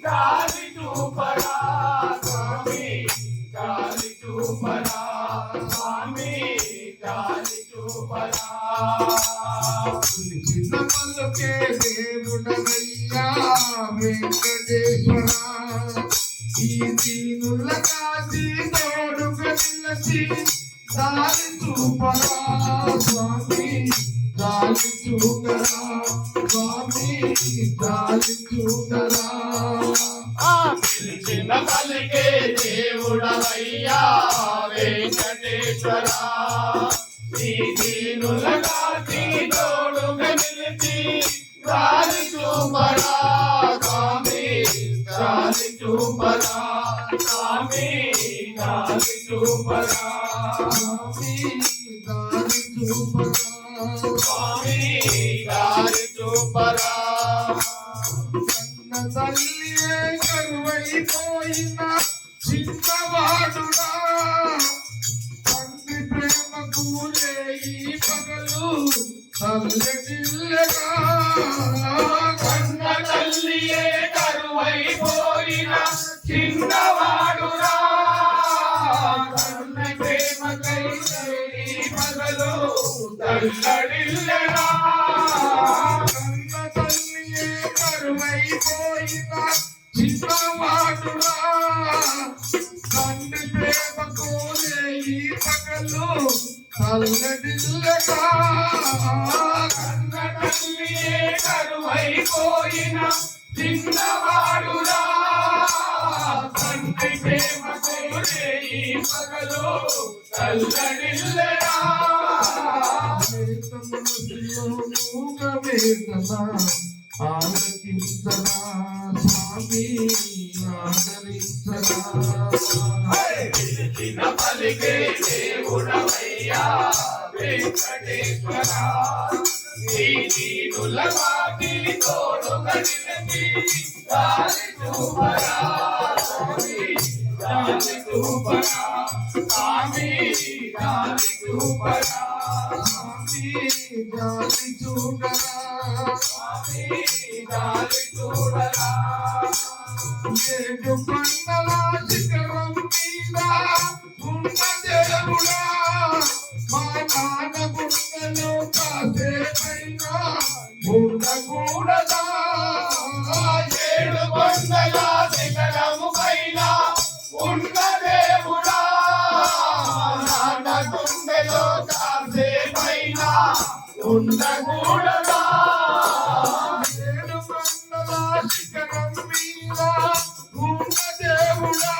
జాలి చూపరా స్వామి, జాలి చూపరా స్వామి, జాలి చూపరా. చిన్న పలుకే దేవుడవయ్యా వెంకటేశ్వర, ఈ దీనుల కాచి తోడుగా నిలచి దారి చూపరా స్వామి, జాలి చూడరా స్వామి, జాలి చూడరా. పిలిచిన పలికే దేవుడవయ్యా వెంకటేశ్వర, ఈ దీనుల కాచి తోడుగా నిలిచి దారి చూపరా స్వామి, జాలి చూపరా స్వామి, జాలి చూపరా స్వామి, దారి చూపరా స్వామి, జాలి చూపరా. కన్న తల్లియే కరువైపోయిన చిన్నవాడురా, తండ్రి ప్రేమకు లేయి పగలు తల్లడిల్లగా. కన్న తల్లియే కరువైపోయిన చిన్నవాడురా, కన్న ప్రేమకై ఈ పగలు తల్లడిల్లగా. కన్న తల్లియే కరువైపోయిన చిన్నవాడురా, తండ్రి ప్రేమకు లేయి పగలు తల్లడిల్లగా. కన్న తల్లియే కరువైపోయిన చిన్నవాడురా, తండ్రి ప్రేమకు ఈ పగలు తల్లడిల్లగా. ఆదరించరా స్వామి, ఆదరించరా. పిలిచిన పలికే దేవుడవయ్యా వెంకటేశ్వర, ఈ దీనుల కాచి తోడుగా నిలిచి దారి చూపరా స్వామి, జాలి చూపరా స్వామి, జాలి చూపరా స్వామి, జాలి చూడరా స్వామి, జాలి చూడరా. ఏడు పండల శిఖరం మీద ఉన్న దేవుడా, మా నాన్న గుండెలు కాసేపైనా ఉండకూడదా. ఏడు కొండల శిఖరము పైన ఉన్న దేవుడా, నాన్న గుండెలో కాసే పైన ఉండకూడదా. ఏడు పండల శిఖరం మీద ఉన్న దేవుడా,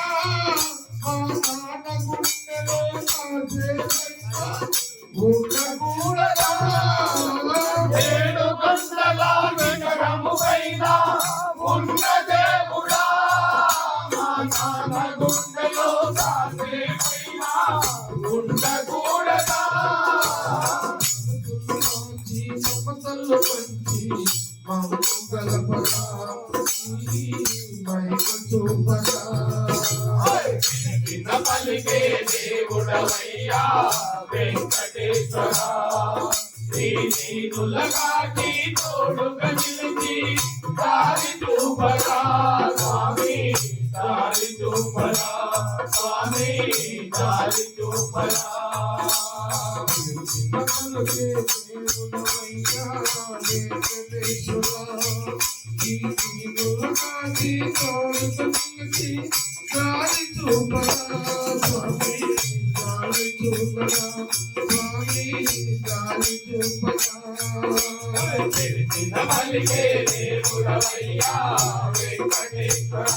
మా నాన్న గుండెలు కాసేపైనా ఉండకూడదా. ఏడు కొండల శిఖరము పైన ఉన్న దేవుడా, మా నాన్న గుండెలో కాసే పైన ఉండకూడదా. మమతలు పంచి మమ్ము గలపరా, మైక చూపరా. చిన్న పలికే దేవుడవయ్యా వెంకటేశ్వర, ఈ దీనుల కాచి తోడుగా నిలిచి దారి చూపరా స్వామి, దారి చూపరా స్వామి, దారి చూపరా. మమతలకే దేవుడవయ్యా వెంకటేశ్వర, ఈ దీనుల కాచి తోడుగా నిలిచి దారి చూపరా స్వామి, దారి చూపరా స్వామి, దారి చూపరా. చిన్న పలికే దేవుడవయ్యా వెంకటేశ్వర,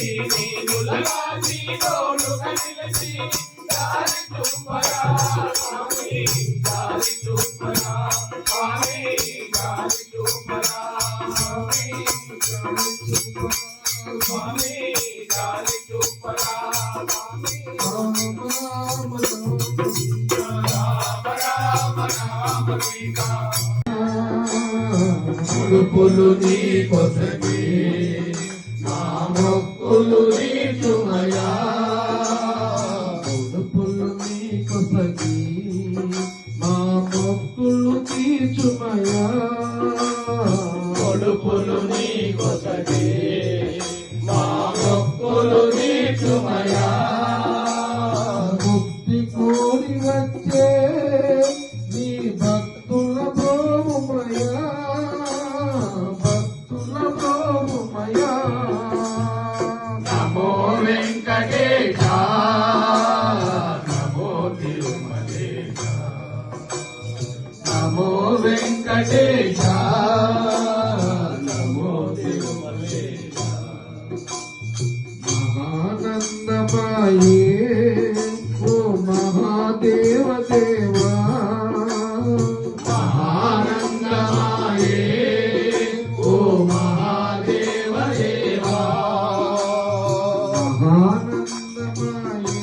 ఈ దీనుల కాచి తోడుగా నిలిచి దారి చూపరా స్వామి, దారి చూపరా స్వామి, దారి చూపరా స్వామి, దారి చూపరా స్వామి, దారి చూపరా స్వామి. రామ రామ రామ రామ రామ సీతా, ముడుపులు నీ కొసగి మా మొక్కులు నీచుమయా, ముడుపులు నీ కొసగి మా మొక్కులు తీర్చుమయా, కొడుకులు నీ కొసగి నమో వెంకటేశ